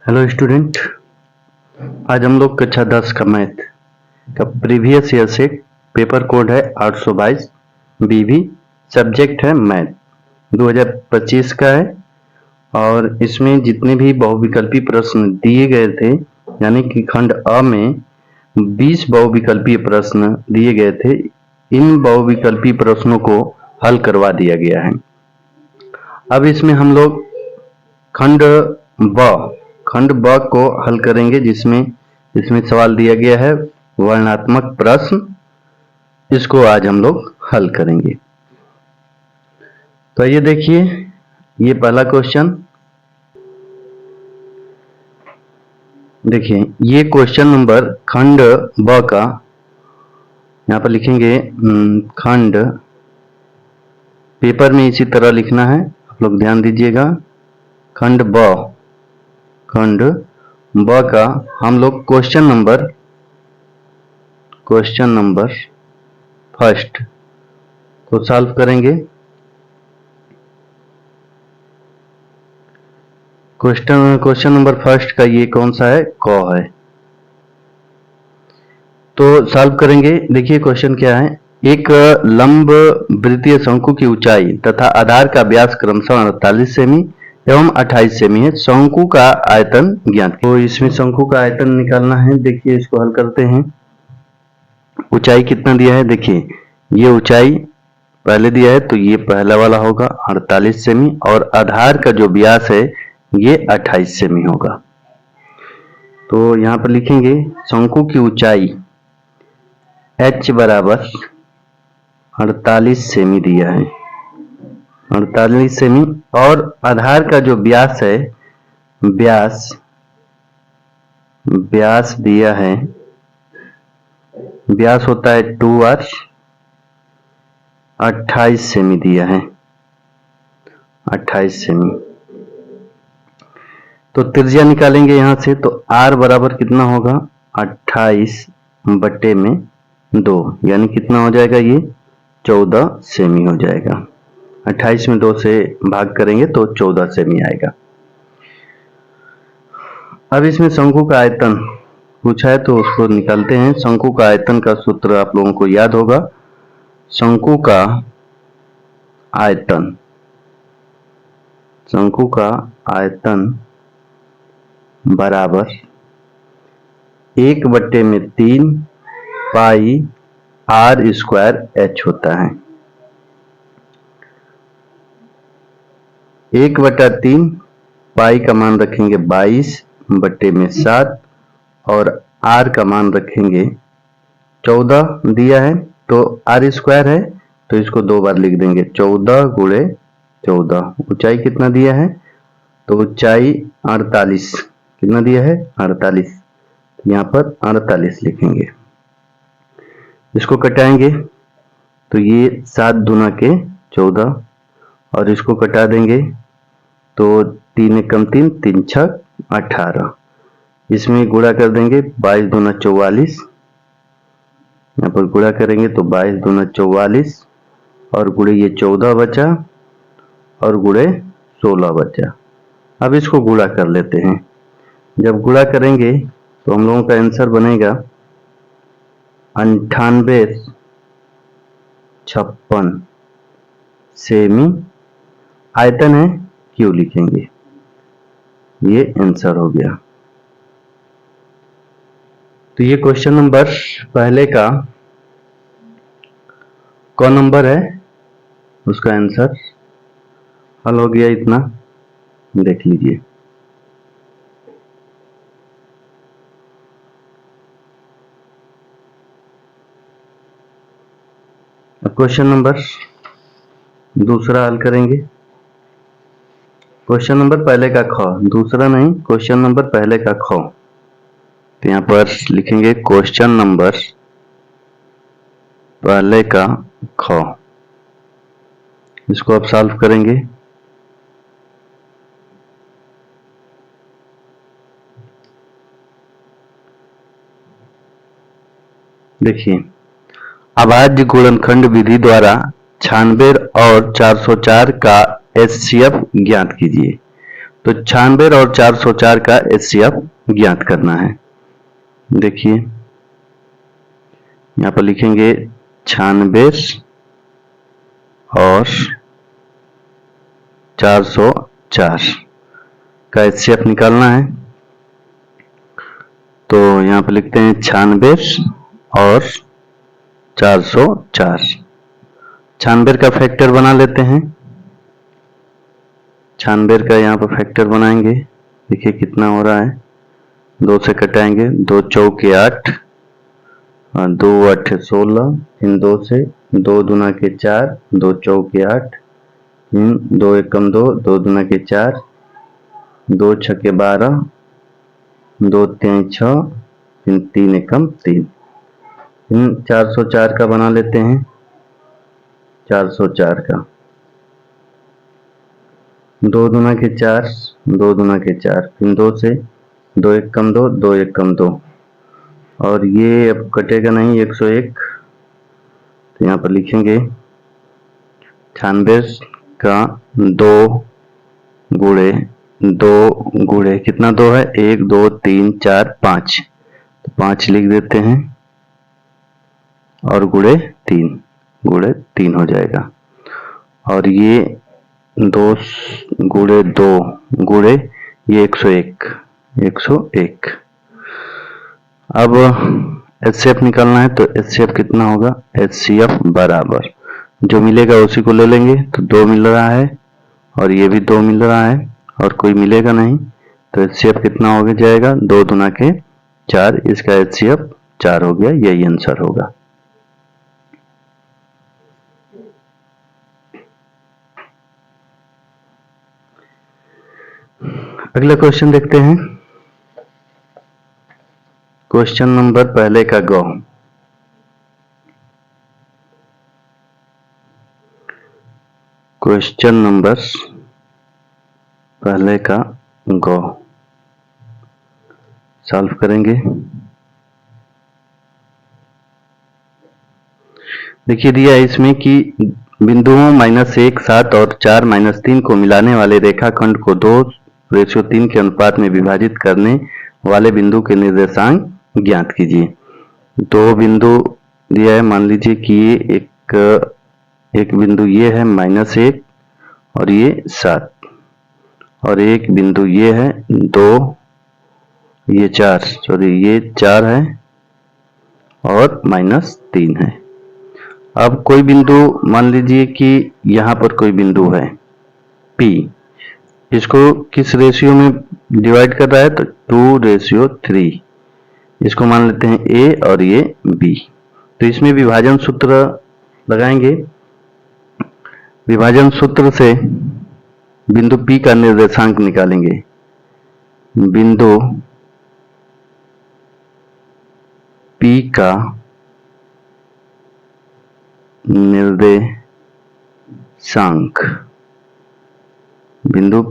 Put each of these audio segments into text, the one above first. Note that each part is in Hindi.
हेलो स्टूडेंट, आज हम लोग कक्षा 10 का मैथ का प्रीवियस ईयर से पेपर कोड है 822 बीवी, सब्जेक्ट है मैथ 2025 का है। और इसमें जितने भी बहुविकल्पी प्रश्न दिए गए थे, यानी कि खंड अ में 20 बहुविकल्पीय प्रश्न दिए गए थे, इन बहुविकल्पी प्रश्नों को हल करवा दिया गया है। अब इसमें हम लोग खंड ब को हल करेंगे, जिसमें इसमें सवाल दिया गया है वर्णनात्मक प्रश्न। इसको आज हम लोग हल करेंगे। तो ये देखिए, ये पहला क्वेश्चन देखिए, ये क्वेश्चन नंबर खंड ब का, यहाँ पर लिखेंगे खंड, पेपर में इसी तरह लिखना है, आप लोग ध्यान दीजिएगा। खंड ब का हम लोग क्वेश्चन नंबर फर्स्ट को सॉल्व करेंगे। क्वेश्चन नंबर फर्स्ट का ये कौन सा है? क है। तो सॉल्व करेंगे। देखिए क्वेश्चन क्या है। एक लंब वृत्तीय शंकु की ऊंचाई तथा आधार का व्यास क्रमशः 48 सेमी एवं 28 सेमी है। शंकु का आयतन ज्ञात। तो इसमें शंकु का आयतन निकालना है। देखिए इसको हल करते हैं। ऊंचाई कितना दिया है? देखिए ये ऊंचाई पहले दिया है, तो ये पहला वाला होगा 48 सेमी, और आधार का जो व्यास है ये 28 सेमी होगा। तो यहाँ पर लिखेंगे शंकु की ऊंचाई h बराबर 48 सेमी दिया है, 48 सेमी, और आधार का जो व्यास है, व्यास दिया है, व्यास होता है 2r, 28 सेमी दिया है, 28 सेमी। तो त्रिज्या निकालेंगे यहाँ से, तो r बराबर कितना होगा? 28 बटे में 2, यानी कितना हो जाएगा? ये 14 सेमी हो जाएगा। 28 में 2 से भाग करेंगे तो 14 सेमी आएगा। अब इसमें शंकु का आयतन पूछा है, तो उसको निकालते हैं। शंकु का आयतन का सूत्र आप लोगों को याद होगा। शंकु का आयतन बराबर 1 बटे में 3 पाई r स्क्वायर h होता है। 1 बटा 3 पाई का मान रखेंगे 22 बटे में 7, और r का मान रखेंगे 14 दिया है, तो r स्क्वायर है, तो इसको 2 बार लिख देंगे। 14 गुणे 14। ऊंचाई कितना दिया है? तो ऊंचाई 48 कितना दिया है? 48। यहाँ पर 48 लिखेंगे। इसको कटाएंगे तो ये 7 दूना के 14, और इसको कटा देंगे तो 3 एकम 3, 3 छक 18। इसमें गुणा कर देंगे, 22 दूना 44, यहाँ पर गुणा करेंगे तो 22 दूना 44, और गुणे ये 14 बचा, और गुणे 16 बचा। अब इसको गुणा कर लेते हैं। जब गुणा करेंगे तो हम लोगों का आंसर बनेगा 9856 सेमी। आयतन है, क्यों लिखेंगे, ये आंसर हो गया। तो ये क्वेश्चन नंबर पहले का कौन नंबर है, उसका आंसर हल हो गया। इतना देख लीजिए। अब क्वेश्चन नंबर दूसरा हल करेंगे। क्वेश्चन नंबर पहले का ख, दूसरा नहीं, क्वेश्चन नंबर पहले का ख। तो यहाँ पर लिखेंगे क्वेश्चन नंबर पहले का ख। इसको अब सॉल्व करेंगे। देखिए, अभाज्य गुणनखंड विधि द्वारा 96 और 404 का HCF ज्ञात कीजिए। तो 96 और 404 का HCF ज्ञात करना है। देखिए यहाँ पर लिखेंगे 96 और 404 का HCF निकालना है। तो यहाँ पर लिखते हैं 96 और 404। 96 का फैक्टर बना लेते हैं। 96 का यहाँ पर फैक्टर बनाएंगे। देखिए कितना हो रहा है, 2 से कटाएंगे, 2 चौके 8, 2 8 16, इन 2 से 2 दूना के 4, 2 चौके 8, 2 एकम 2, 2 दूना के 4, 2 छके 12, 2 3 6, 3 एकम 3। 404 का बना लेते हैं। 404 का 2 दूना के 4, 2 दूना के 4, फिर 2 से 2 एकम 2, 2 एकम 2, और ये अब कटेगा नहीं, 101। तो यहाँ पर लिखेंगे 96 का 2 गुणे कितना 2 है, 1 2 3 4 5, तो 5 लिख देते हैं और गुणे 3 हो जाएगा। और ये 2 गुणे 2 गुणे ये 101। अब HCF निकालना है, तो HCF कितना होगा, HCF बराबर जो मिलेगा उसी को ले लेंगे। तो 2 मिल रहा है और ये भी 2 मिल रहा है और कोई मिलेगा नहीं, तो HCF कितना हो जाएगा, 2 दूना के 4, इसका HCF 4 हो गया। यही आंसर होगा। अगला क्वेश्चन देखते हैं। क्वेश्चन नंबर पहले का गौ। क्वेश्चन नंबर पहले का गौ सॉल्व करेंगे। देखिए दिया है इसमें कि बिंदुओं -1 7 और 4 -3 को मिलाने वाले रेखाखंड को 2:3 के अनुपात में विभाजित करने वाले बिंदु के निर्देशांक ज्ञात कीजिए। 2 बिंदु दिया है, मान लीजिए कि ये एक बिंदु ये है -1 और ये 7, और एक बिंदु ये है 2, ये 4, सॉरी ये 4 है और -3 है। अब कोई बिंदु मान लीजिए कि यहाँ पर कोई बिंदु है P, इसको किस रेशियो में डिवाइड कर रहा है, तो 2:3। इसको मान लेते हैं A और ये B। तो इसमें विभाजन सूत्र लगाएंगे। विभाजन सूत्र से बिंदु P का निर्देशांक निकालेंगे। बिंदु P का निर्देशांक, बिंदु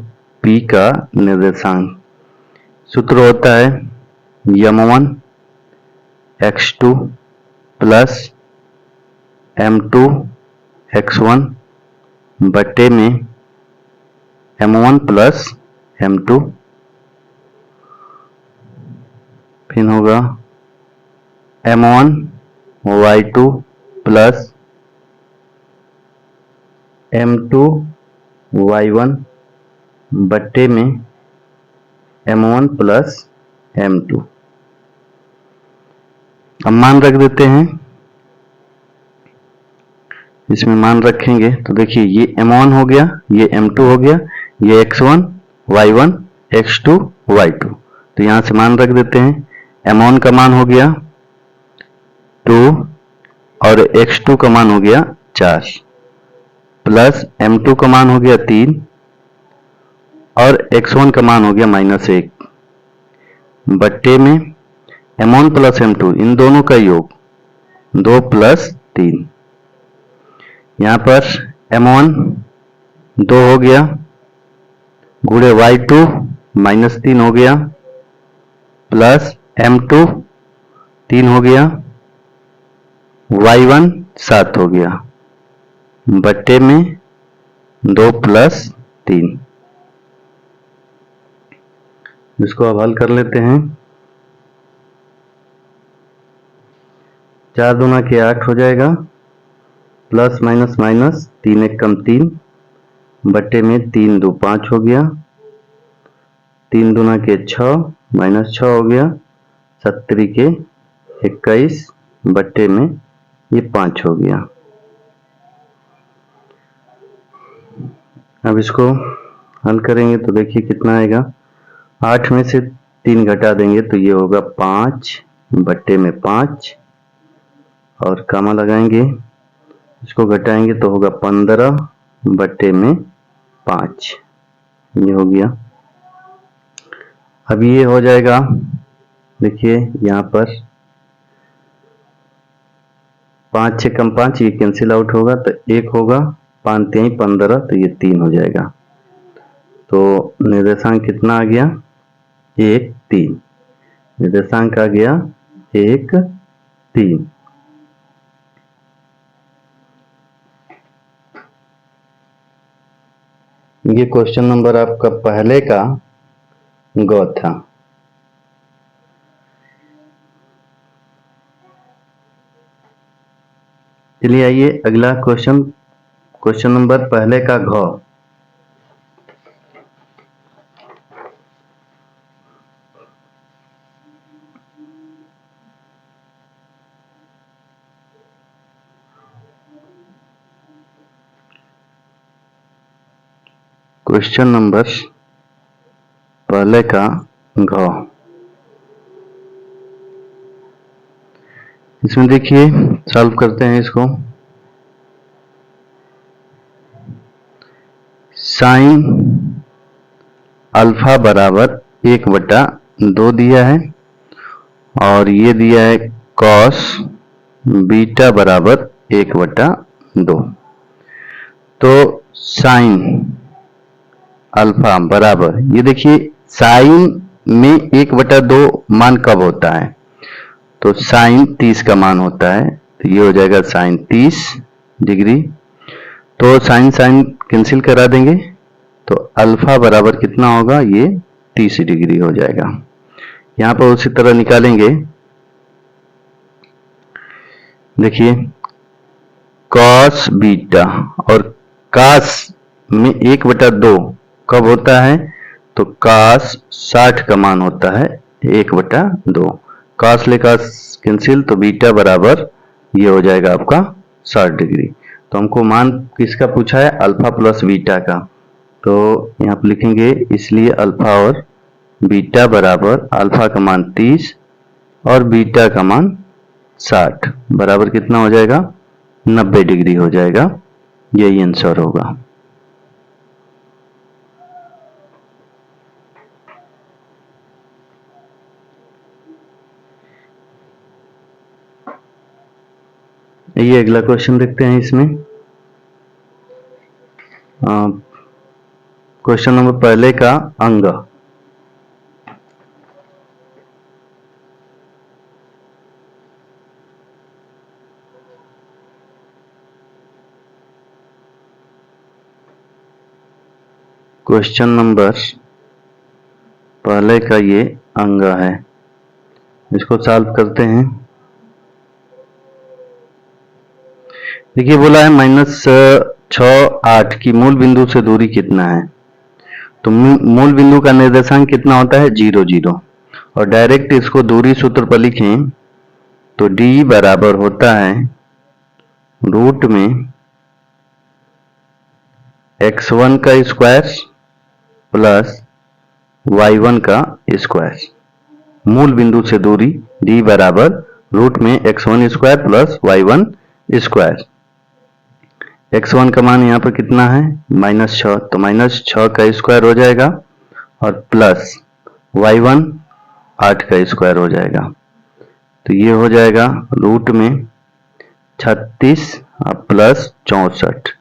P का निर्देशांक सूत्र होता है m1 x2 plus m2 x1 बटे में m1 प्लस m2, फिर होगा m1 y2 plus m2 y1 बटे में m1 प्लस m2। अब मान रख देते हैं, इसमें मान रखेंगे तो देखिए ये m1 हो गया, ये m2 हो गया, ये x1 y1 x2 y2। तो यहां से मान रख देते हैं। m1 का मान हो गया 2 और x2 का मान हो गया 4, प्लस m2 का मान हो गया 3 और x1 का मान हो गया -1 बट्टे में m1 प्लस m2, इन दोनों का योग 2 प्लस 3। यहाँ पर m1 2 हो गया, गुणे y2 -3 हो गया, प्लस m2 3 हो गया, y1 7 हो गया, बट्टे में 2 प्लस 3। इसको अब हल कर लेते हैं। 4 दूना के 8 हो जाएगा, प्लस माइनस माइनस 3 एक कम 3 बट्टे में 3 दो 5 हो गया, 3 दूना के 6 माइनस 6 हो गया, 70 के 21 बट्टे में ये 5 हो गया। अब इसको हल करेंगे तो देखिए कितना आएगा। 8 में से 3 घटा देंगे तो ये होगा 5 बट्टे में 5 और कामा लगाएंगे, इसको घटाएंगे तो होगा 15 बट्टे में 5, ये हो गया। अब ये हो जाएगा, देखिए यहाँ पर 5 6 कम 5 ये कैंसिल आउट होगा तो 1 होगा, 5 3 15 तो ये 3 हो जाएगा। तो निर्देशांक कितना आ गया, 1 3। निर्देशांक आ गया 1 3। ये क्वेश्चन नंबर आपका पहले का ग था। चलिए आइए अगला क्वेश्चन, क्वेश्चन नंबर पहले का घ। क्वेश्चन नंबर पहले का घ। इसमें देखिए सॉल्व करते हैं इसको। साइन अल्फा बराबर 1/2 दिया है और ये दिया है कॉस बीटा बराबर 1/2। तो साइन अल्फा बराबर, ये देखिए साइन में 1/2 मान कब होता है, तो साइन 30 का मान होता है, तो ये हो जाएगा साइन 30 डिग्री। तो साइन साइन कैंसिल करा देंगे तो अल्फा बराबर कितना होगा, ये 30 डिग्री हो जाएगा। यहां पर उसी तरह निकालेंगे, देखिए कॉस बीटा और कास में 1/2 कब होता है, तो कास 60 का मान होता है 1/2। कास ले कास कैंसिल तो बीटा बराबर ये हो जाएगा आपका 60 डिग्री। तो हमको मान किसका पूछा है, अल्फा प्लस बीटा का। तो यहाँ पर लिखेंगे इसलिए अल्फा और बीटा बराबर, अल्फा का मान 30 और बीटा का मान 60 बराबर कितना हो जाएगा, 90 डिग्री हो जाएगा। यही आंसर होगा। ये अगला क्वेश्चन देखते हैं। इसमें क्वेश्चन नंबर पहले का अंग। क्वेश्चन नंबर पहले का ये अंग है, इसको सॉल्व करते हैं। देखिए बोला है -6 8 की मूल बिंदु से दूरी कितना है। तो मूल बिंदु का निर्देशांक कितना होता है, 0 0। और डायरेक्ट इसको दूरी सूत्र पर लिखें तो d बराबर होता है रूट में x1 का स्क्वायर प्लस y1 का स्क्वायर। मूल बिंदु से दूरी d बराबर रूट में x1 square plus y1 square. x1 का मान यहाँ पर कितना है, -6, तो -6 का स्क्वायर हो जाएगा और प्लस y1 8 का स्क्वायर हो जाएगा। तो ये हो जाएगा रूट में 36 प्लस 64।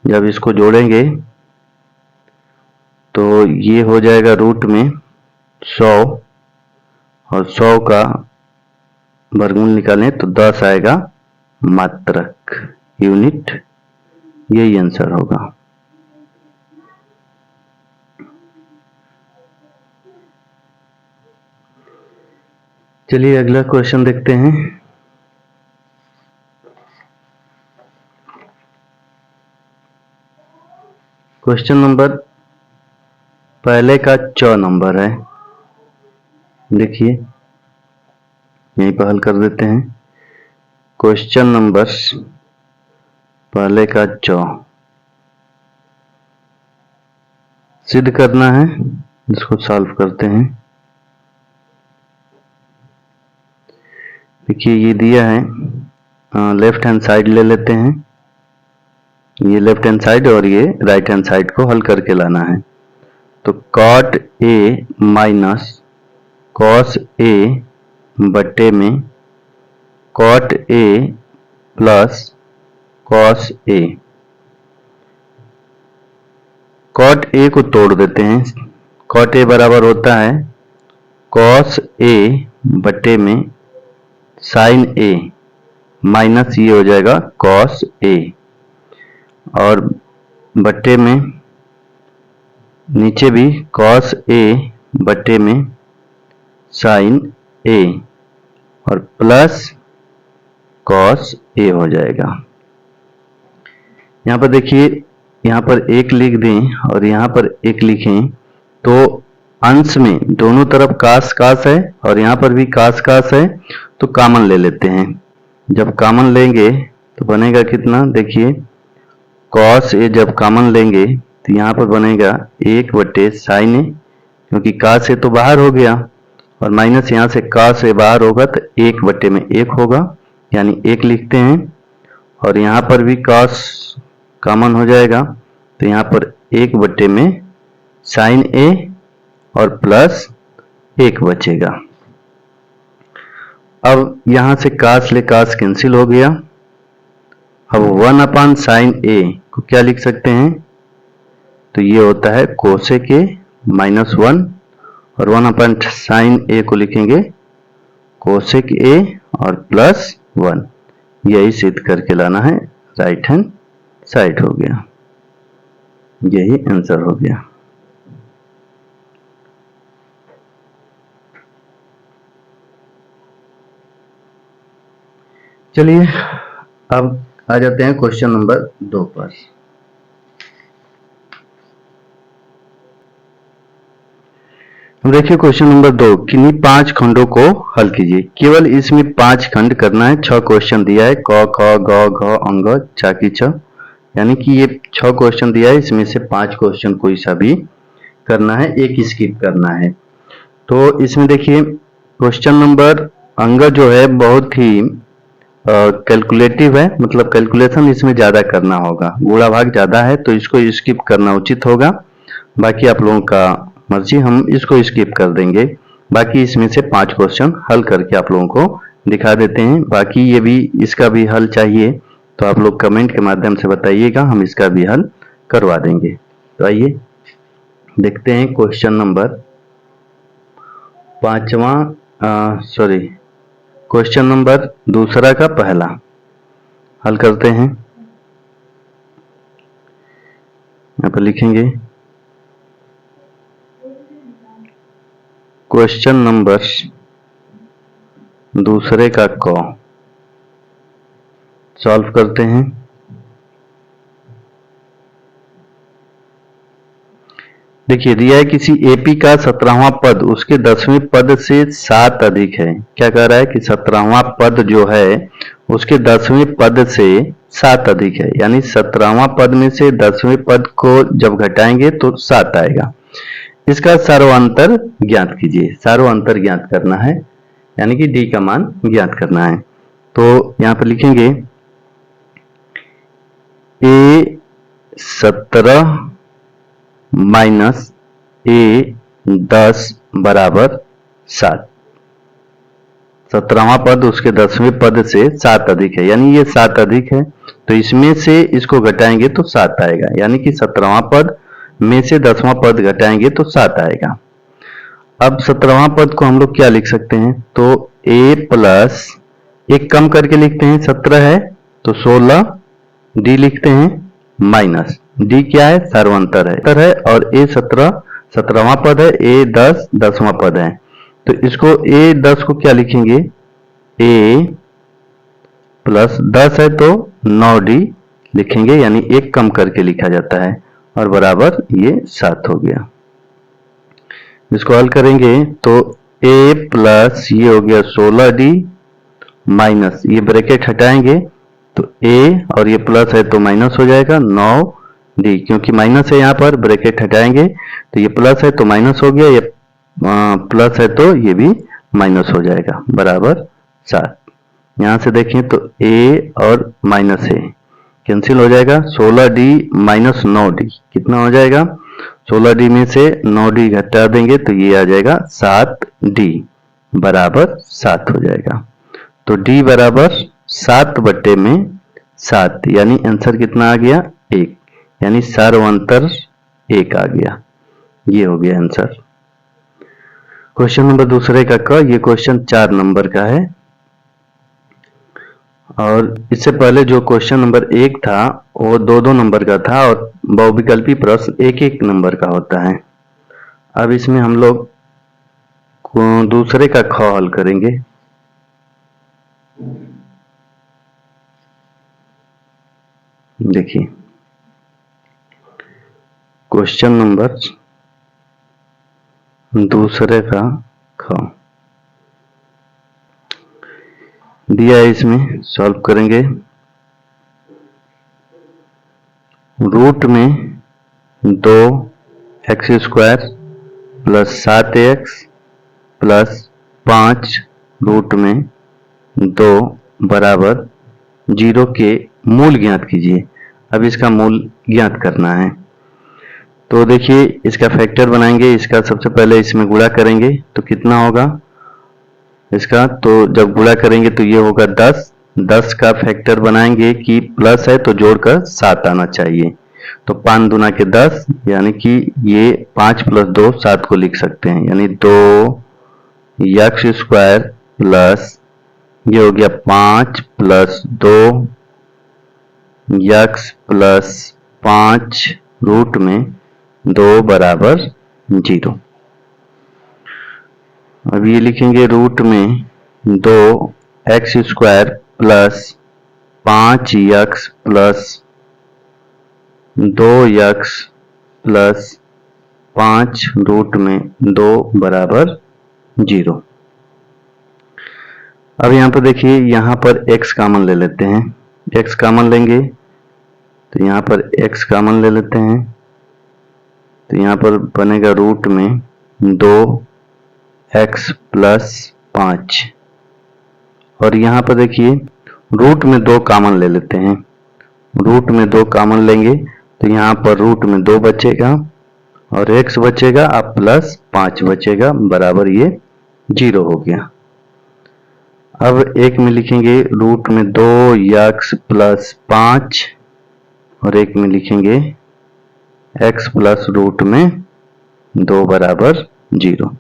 जब इसको जोड़ेंगे तो ये हो जाएगा रूट में 100 और 100 का वर्गमूल निकालें तो 10 आएगा मात्रक यूनिट। यही आंसर होगा। चलिए अगला क्वेश्चन देखते हैं। क्वेश्चन नंबर पहले का 4 नंबर है। देखिए यहीं पर हल कर देते हैं। क्वेश्चन नंबर पहले का 4 सिद्ध करना है, इसको सॉल्व करते हैं। देखिए ये दिया है, लेफ्ट हैंड साइड ले लेते हैं, ये लेफ्ट हैंड साइड और ये राइट हैंड साइड को हल करके लाना है। तो cot a minus cos a बट्टे में cot a plus cos a। cot a को तोड़ देते हैं। cot a बराबर होता है cos a बट्टे में sin a माइनस ये हो जाएगा cos a, और बट्टे में नीचे भी cos a बट्टे में sin a और प्लस cos a हो जाएगा। यहाँ पर देखिए, यहाँ पर एक लिख दें और यहाँ पर एक लिखें तो अंश में दोनों तरफ कास कास है और यहाँ पर भी कास कास है, तो कॉमन ले लेते हैं। जब कॉमन लेंगे तो बनेगा कितना, देखिए cos a जब कॉमन लेंगे तो यहाँ पर बनेगा 1 बटे sin a, क्योंकि cos a तो बाहर हो गया और माइनस यहाँ से cos a बाहर होगा तो 1 बटे में 1 होगा, यानी 1 लिखते हैं। और यहाँ पर भी cos कॉमन हो जाएगा तो यहाँ पर 1 बटे में sin a और प्लस 1 बचेगा। अब यहाँ से cos ले cos कैंसिल हो गया। अब 1 अपान sin a को क्या लिख सकते हैं, तो ये होता है cosec a माइनस 1, और 1 अपान sin a को लिखेंगे cosec a और प्लस 1। यही सिद्ध करके लाना है, राइट हैंड साइड हो गया, यही आंसर हो गया। चलिए अब आ जाते हैं क्वेश्चन नंबर 2 पर। अब देखिए क्वेश्चन नंबर 2, किन्हीं 5 खंडों को हल कीजिए। केवल इसमें 5 खंड करना है। 6 क्वेश्चन दिया है, क ख ग घ अंग च की छ, यानी कि ये 6 क्वेश्चन दिया है, इसमें से 5 क्वेश्चन कोई सा भी करना है, एक स्किप करना है। तो इसमें देखिए क्वेश्चन नंबर अंग जो है बहुत ही कैलकुलेटिव है, मतलब कैलकुलेशन इसमें ज्यादा करना होगा, गुणा भाग ज्यादा है, तो इसको स्किप करना उचित होगा। बाकी आप लोगों का मर्जी, हम इसको स्किप कर देंगे। बाकी इसमें से 5 क्वेश्चन हल करके आप लोगों को दिखा देते हैं। बाकी ये भी, इसका भी हल चाहिए तो आप लोग कमेंट के माध्यम से बताइएगा, हम इसका भी हल करवा देंगे। तो आइए देखते हैं क्वेश्चन नंबर 5वां, क्वेश्चन नंबर 2 का पहला हल करते हैं। यहाँ पर लिखेंगे क्वेश्चन नंबर 2 का क, सॉल्व करते हैं। देखिए दिया है किसी एपी का 17वां पद उसके 10वें पद से 7 अधिक है। क्या कह रहा है कि 17वां पद जो है उसके 10वें पद से 7 अधिक है, यानी 17वां पद में से 10वें पद को जब घटाएंगे तो 7 आएगा। इसका सर्वांतर ज्ञात कीजिए। सर्वांतर ज्ञात करना है, यानी कि डी का मान ज्ञात करना है। तो यहाँ पर लिखेंगे A17 माइनस A10 बराबर 7। 17वां पद उसके 10वें पद से 7 अधिक है, यानी ये 7 अधिक है, तो इसमें से इसको घटाएंगे तो 7 आएगा, यानी कि 17वां पद में से 10वां पद घटाएंगे तो 7 आएगा। अब 17वां पद को हम लोग क्या लिख सकते हैं, तो A प्लस एक कम करके लिखते हैं, 17 है तो 16, D लिखते हैं माइनस, D क्या है, सर्वांतर है और A17 17वां पद है, A10 10वां पद है, तो इसको A10 को क्या लिखेंगे, A प्लस 10 है तो 9D लिखेंगे, यानी एक कम करके लिखा जाता है, और बराबर ये 7 हो गया। इसको हल करेंगे तो A प्लस ये हो गया 16D माइनस ये ब्रैकेट हटाएंगे तो A और ये प्लस है तो माइनस हो जाएगा 9D, क्योंकि माइनस है यहाँ पर, ब्रैकेट हटाएंगे तो ये प्लस है तो माइनस हो गया, ये प्लस है तो ये भी माइनस हो जाएगा, बराबर 7। यहाँ से देखें तो A और माइनस A कैंसिल हो जाएगा, 16D माइनस 9D कितना हो जाएगा, 16D में से 9D घटा देंगे तो ये आ जाएगा 7D बराबर 7 हो जाएगा। तो D बराबर 7 बटे में 7, यानी आंसर कितना आ गया 1, यानी सर्वांतर 1 आ गया। ये हो गया आंसर। क्वेश्चन नंबर दूसरे का क, ये क्वेश्चन 4 नंबर का है, और इससे पहले जो क्वेश्चन नंबर 1 था वो 2-2 नंबर का था, और बहुविकल्पी प्रश्न 1-1 नंबर का होता है। अब इसमें हम लोग दूसरे का ख हल करेंगे। देखिए क्वेश्चन नंबर दूसरे का ख दिया है, इसमें सॉल्व करेंगे। रूट में 2x² plus 7x plus 5 root में 2 बराबर 0 के मूल ज्ञात कीजिए। अब इसका मूल ज्ञात करना है, तो देखिए इसका फैक्टर बनाएंगे। इसका सबसे पहले इसमें गुणा करेंगे तो कितना होगा इसका, तो जब गुणा करेंगे तो ये होगा 10 का फैक्टर बनाएंगे कि प्लस है तो जोड़कर 7 आना चाहिए, तो 5 दूना के 10, यानी कि ये 5 प्लस 2 7 को लिख सकते हैं, यानी 2x² प्लस ये हो गया 5 प्लस 2x प्लस 5 रूट में 2 बराबर 0। अब ये लिखेंगे रूट में 2x² plus 5x plus 2x plus 5 root में 2 बराबर 0। अब यहाँ पर देखिए, यहाँ पर x कॉमन ले लेते हैं, x कॉमन लेंगे तो यहाँ पर x कॉमन ले लेते हैं, तो यहाँ पर बनेगा रूट में 2x प्लस 5, और यहाँ पर देखिए रूट में 2 कॉमन ले लेते हैं, रूट में 2 कॉमन लेंगे तो यहाँ पर रूट में 2 बचेगा और x बचेगा, अब प्लस 5 बचेगा, बराबर ये 0 हो गया। अब एक में लिखेंगे रूट में 2x प्लस 5 और एक में लिखेंगे x प्लस रूट में 2 बराबर 0।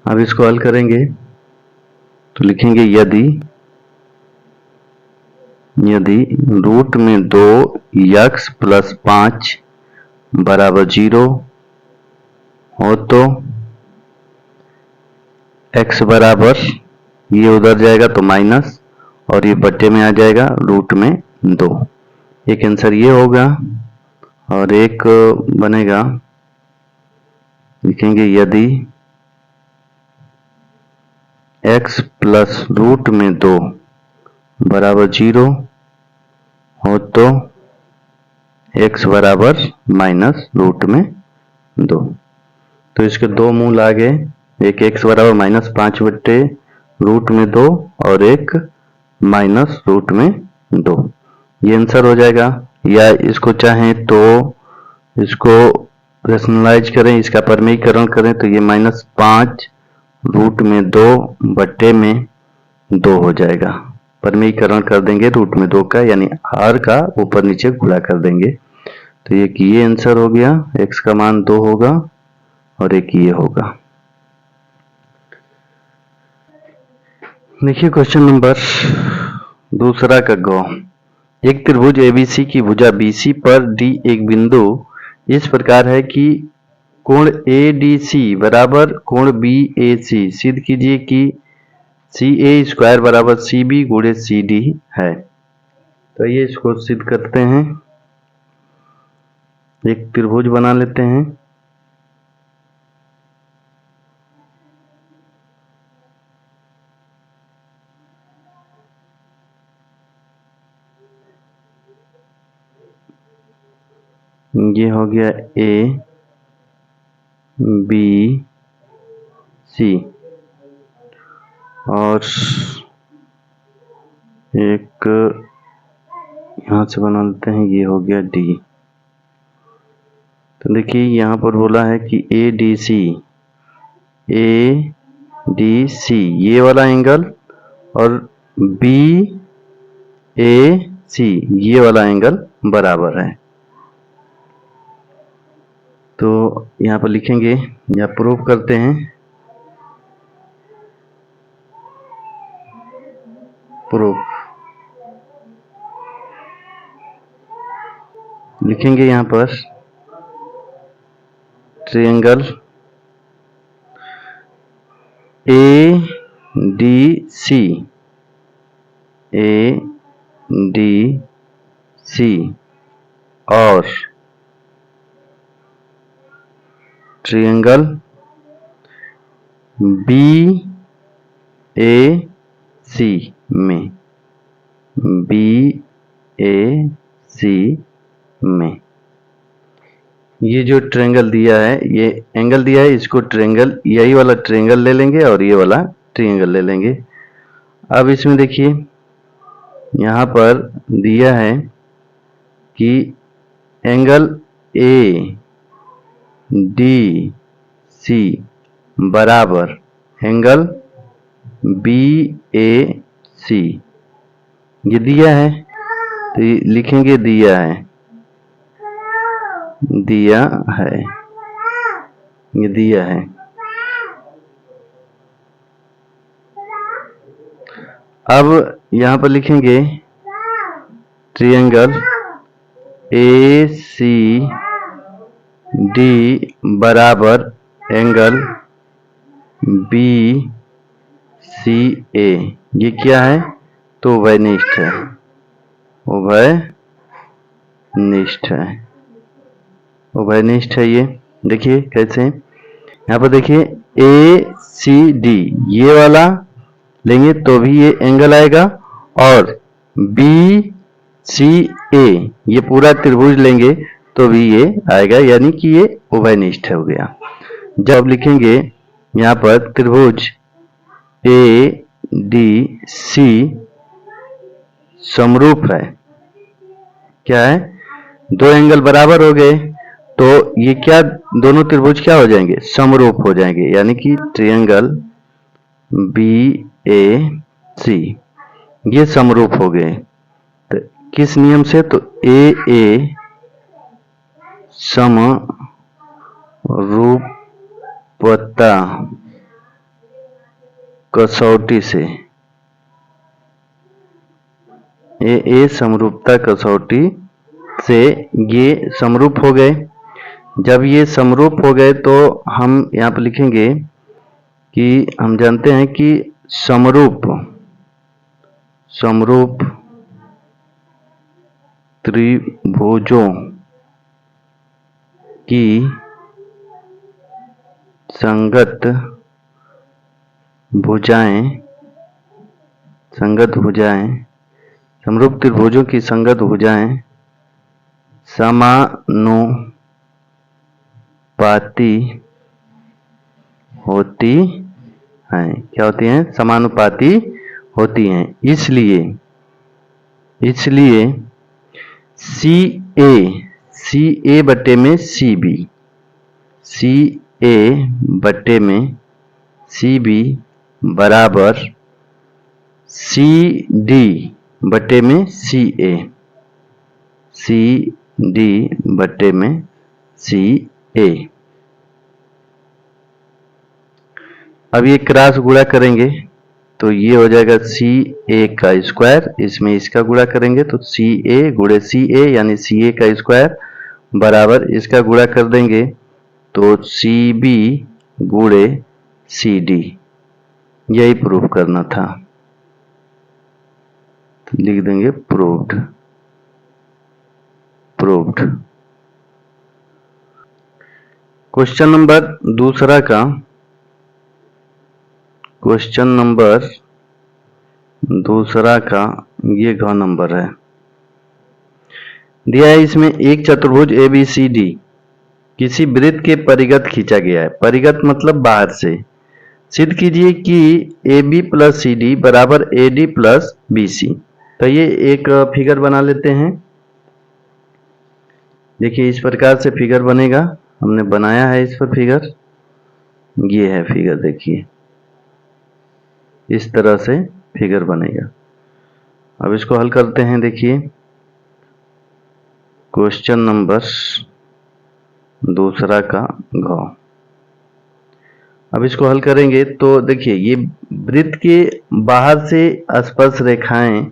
अब इसको हल करेंगे तो लिखेंगे यदि रूट में 2x प्लस 5 बराबर 0 हो तो x बराबर ये उधर जाएगा तो माइनस और ये बट्टे में आ जाएगा रूट में 2। एक आंसर ये होगा, और एक बनेगा लिखेंगे यदि x प्लस रूट में 2 बराबर 0 हो तो x बराबर माइनस रूट में 2। तो इसके दो मूल आ गए, एक x बराबर माइनस 5 बट्टे रूट में 2 और एक माइनस रूट में 2। ये आंसर हो जाएगा। या इसको चाहें तो इसको रेशनलाइज करें, इसका परमीकरण करें तो ये माइनस 5 रूट में 2 बट्टे में 2 हो जाएगा। परमीकरण कर देंगे रूट में 2 का, यानी r का ऊपर नीचे गुणा कर देंगे तो ये आंसर हो गया। x का मान 2 होगा और एक ये होगा। देखिए क्वेश्चन नंबर दूसरा का गौ। एक त्रिभुज ABC की भुजा BC पर D एक बिंदु इस प्रकार है कि कोण ADC बराबर कोण BAC सिद्ध कीजिए कि CA² बराबर CB गुणे CD है। तो ये इसको सिद्ध करते हैं। एक त्रिभुज बना लेते हैं। ये हो गया ABC और एक यहां से बना लेते हैं, ये हो गया D। तो देखिए यहाँ पर बोला है कि ADC ये वाला एंगल और BAC ये वाला एंगल बराबर है। तो यहाँ पर लिखेंगे या प्रूव करते हैं। प्रूफ लिखेंगे यहाँ पर ट्रायंगल ADC और ट्रायंगल BAC में ये जो ट्रायंगल दिया है, ये एंगल दिया है, इसको ट्रायंगल यही वाला ट्रायंगल ले लेंगे और ये वाला ट्रायंगल ले लेंगे। अब इसमें देखिए यहाँ पर दिया है कि एंगल ADC बराबर एंगल BAC ये दिया है। तो ये लिखेंगे दिया है, ये दिया है। अब यहाँ पर लिखेंगे ट्रायंगल ACD बराबर एंगल BCA ये क्या है? तो उभयनिष्ठ है, उभयनिष्ठ है। ये देखिए कैसे, यहाँ पर देखिए ACD ये वाला लेंगे तो भी ये एंगल आएगा और BCA ये पूरा त्रिभुज लेंगे तो भी ये आएगा, यानी कि ये उभयनिष्ठ हो गया। जब लिखेंगे यहाँ पर त्रिभुज ADC समरूप है, क्या है? दो एंगल बराबर हो गए तो ये क्या, दोनों त्रिभुज क्या हो जाएंगे? समरूप हो जाएंगे, यानी कि ट्रायंगल BAC ये समरूप हो गए। तो किस नियम से? तो AA समरूपता कसौटी से, AA समरूपता कसौटी से ये समरूप हो गए। जब ये समरूप हो गए तो हम यहाँ पर लिखेंगे कि हम जानते हैं कि समरूप त्रिभुजों की संगत भुजाएं, समरूप त्रिभुजों की संगत भुजाएं समानुपाती होती हैं। क्या होती हैं? समानुपाती होती हैं। इसलिए CA बटे में CB बराबर CD बटे में CA। अब ये क्रॉस गुणा करेंगे तो ये हो जाएगा CA का स्क्वायर, इसमें इसका गुणा करेंगे तो CA गुणे CA यानी CA का स्क्वायर बराबर इसका गुणा कर देंगे तो CB गुणे CD, यही प्रूव करना था। तो लिख देंगे प्रूव्ड। क्वेश्चन नंबर दूसरा का, ये घ नंबर है। दिया है इसमें एक चतुर्भुज ABCD किसी वृत्त के परिगत खींचा गया है। परिगत मतलब बाहर से। सिद्ध कीजिए कि AB प्लस CD बराबर AD प्लस BC। तो ये एक फिगर बना लेते हैं। देखिए इस प्रकार से फिगर बनेगा, हमने बनाया है इस पर फिगर। ये है फिगर, देखिए इस तरह से फिगर बनेगा। अब इसको हल करते हैं। देखिए क्वेश्चन नंबर दूसरा का घ। अब इसको हल करेंगे तो देखिए ये वृत्त के बाहर से स्पर्श रेखाएं,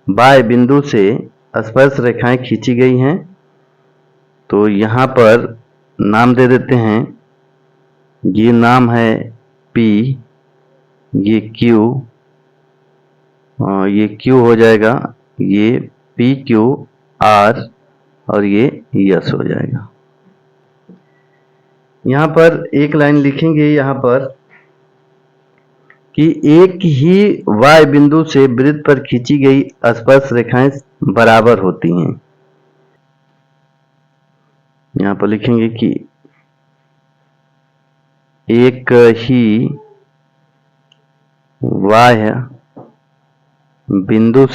बाह्य बिंदु से स्पर्श रेखाएं खींची गई हैं। तो यहाँ पर नाम दे देते हैं। ये नाम है P, ये Q, ये Q हो जाएगा, ये PQR और ये S हो जाएगा। यहाँ पर एक लाइन लिखेंगे यहाँ पर कि एक ही y बिंदु से वृत्त पर खींची गई स्पर्श रेखाएं बराबर होती हैं। यहाँ पर लिखेंगे कि एक ही y बिंदु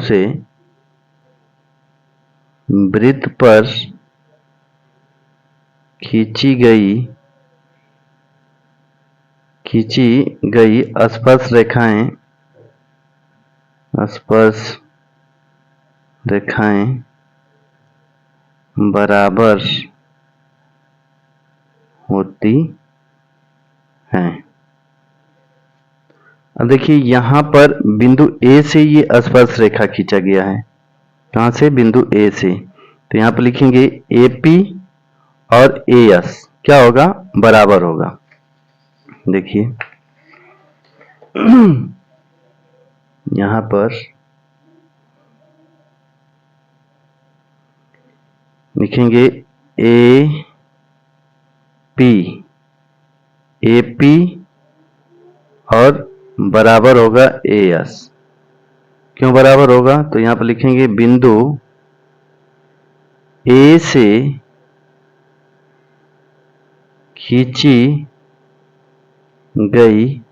से वृत्त पर खींची गई स्पर्श रेखाएं बराबर होती हैं। अब देखिए यहाँ पर बिंदु A से ये स्पर्श रेखा खींचा गया है। कहाँ से? बिंदु A से। तो यहाँ पर लिखेंगे AP और AS क्या होगा? बराबर होगा। देखिए यहाँ पर लिखेंगे AP और बराबर होगा AS। क्यों बराबर होगा? तो यहाँ पर लिखेंगे बिंदु A से खींची गई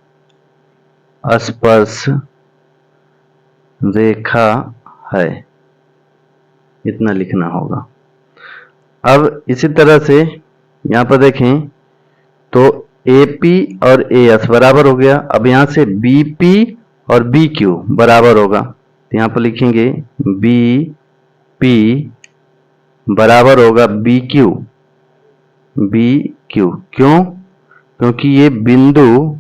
स्पर्श रेखा है, इतना लिखना होगा। अब इसी तरह से यहाँ पर देखें तो AP और AS बराबर हो गया। अब यहाँ से BP और BQ बराबर होगा। तो यहाँ पर लिखेंगे BP बराबर होगा BQ। क्यों? क्योंकि ये बिंदु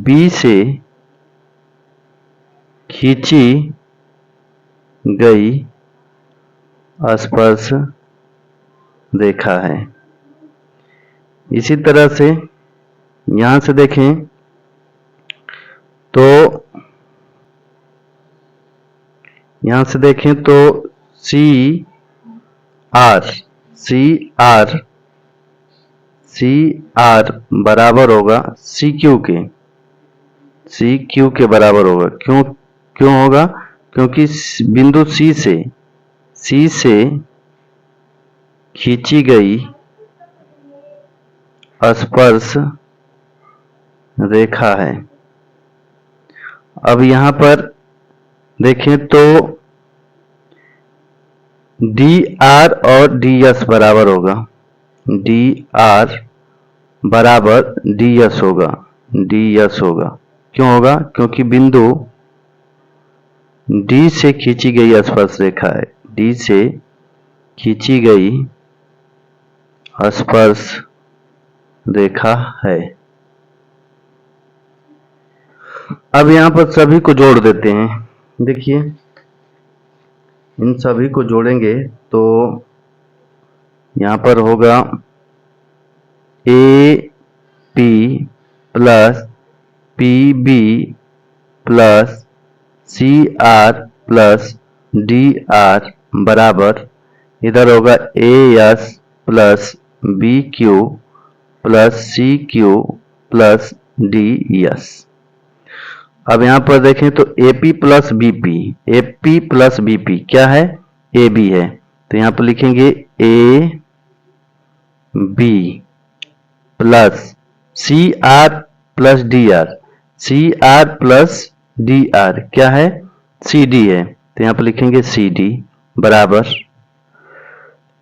B से खींची गई स्पर्श रेखा है। इसी तरह से यहां से देखें तो CR बराबर होगा CQ के बराबर होगा। क्यों होगा? क्योंकि बिंदु C से खींची गई स्पर्श रेखा है। अब यहाँ पर देखें तो DR और DS बराबर होगा। DR बराबर DS होगा। क्यों होगा? क्योंकि बिंदु D से खींची गई स्पर्श रेखा है। D से खींची गई स्पर्श रेखा है। अब यहाँ पर सभी को जोड़ देते हैं। देखिए इन सभी को जोड़ेंगे तो यहाँ पर होगा A P plus P B plus C R plus D R बराबर, इधर होगा A S plus B Q plus C Q plus D S. अब यहां पर देखें तो AP plus BP, AP plus BP क्या है? AB है, तो यहां पर लिखेंगे A B plus CR plus DR, CR plus DR क्या है? CD है, तो यहां पर लिखेंगे CD बराबर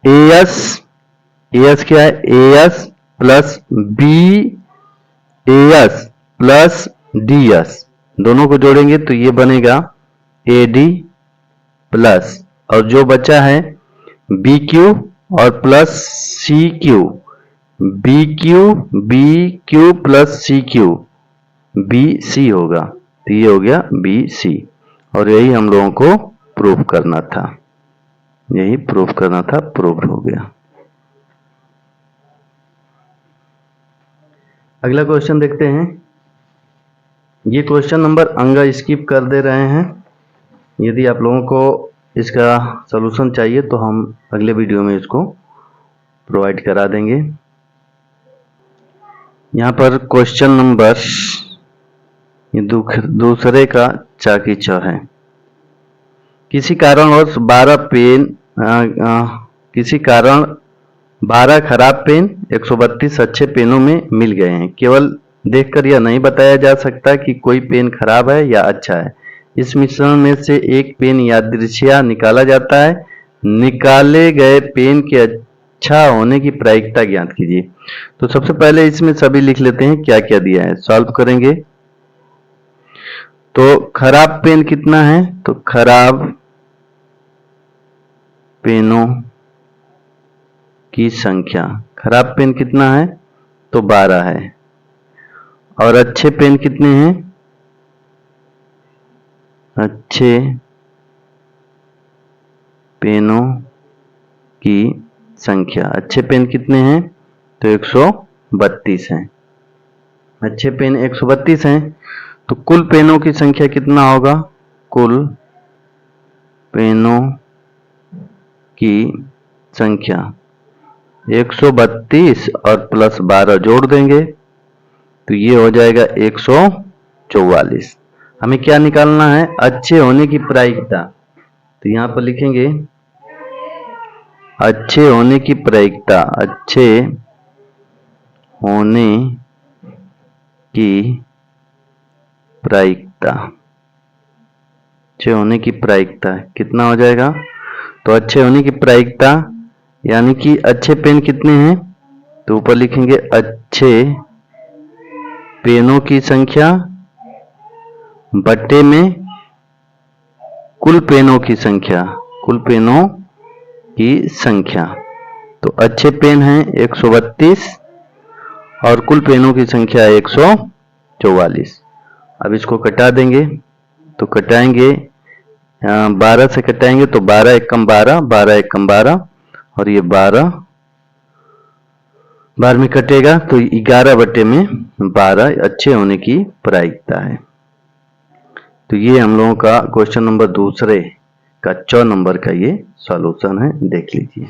AS, AS क्या है? AS plus BAS plus DS, दोनों को जोड़ेंगे तो ये बनेगा AD प्लस, और जो बचा है BQ और plus CQ, BQ plus CQ BC होगा, तो ये हो गया BC। और यही हम लोगों को प्रूव करना था, यही प्रूव करना था, प्रूव हो गया। अगला क्वेश्चन देखते हैं। ये क्वेश्चन नंबर अंग स्किप कर दे रहे हैं। यदि आप लोगों को इसका सलूशन चाहिए तो हम अगले वीडियो में इसको प्रोवाइड करा देंगे। यहाँ पर क्वेश्चन नंबर ये दूसरे का चाकी च है। किसी कारणवश 12 खराब पेन 132 अच्छे पेनों में मिल गए हैं। केवल देखकर यह नहीं बताया जा सकता कि कोई पेन खराब है या अच्छा है। इस मिश्रण में से एक पेन यादृच्छिया निकाला जाता है। निकाले गए पेन के अच्छा होने की प्रायिकता ज्ञात कीजिए। तो सबसे पहले इसमें सभी लिख लेते हैं क्या क्या दिया है, सॉल्व करेंगे। तो खराब पेन कितना है? तो खराब पेनों की संख्या, खराब पेन कितना है? तो 12 है। और अच्छे पेन कितने हैं? अच्छे पेनों की संख्या, अच्छे पेन कितने हैं? तो 132 हैं। अच्छे पेन 132 हैं, तो कुल पेनों की संख्या कितना होगा? कुल पेनों की संख्या 132 और प्लस 12 जोड़ देंगे तो ये हो जाएगा 144। हमें क्या निकालना है? अच्छे होने की प्रायिकता। तो यहां पर लिखेंगे अच्छे होने की प्रायिकता, अच्छे होने की प्रायिकता, अच्छे होने की प्रायिकता कितना हो जाएगा? तो अच्छे होने की प्रायिकता यानी कि अच्छे पेन कितने हैं? तो ऊपर लिखेंगे अच्छे पेनों की संख्या बट्टे में कुल पेनों की संख्या, कुल पेनों की संख्या। तो अच्छे पेन हैं 132 और कुल पेनों की संख्या 144। अब इसको कटा देंगे, तो कटाएंगे 12 से कटाएंगे तो 12 एकम 12, 12 एकम 12 और ये 12 में कटेगा तो 11 बटे में 12 अच्छे होने की प्रायिकता है। तो ये हम लोगों का क्वेश्चन नंबर दूसरे का 4 नंबर का ये सॉल्यूशन है, देख लीजिए।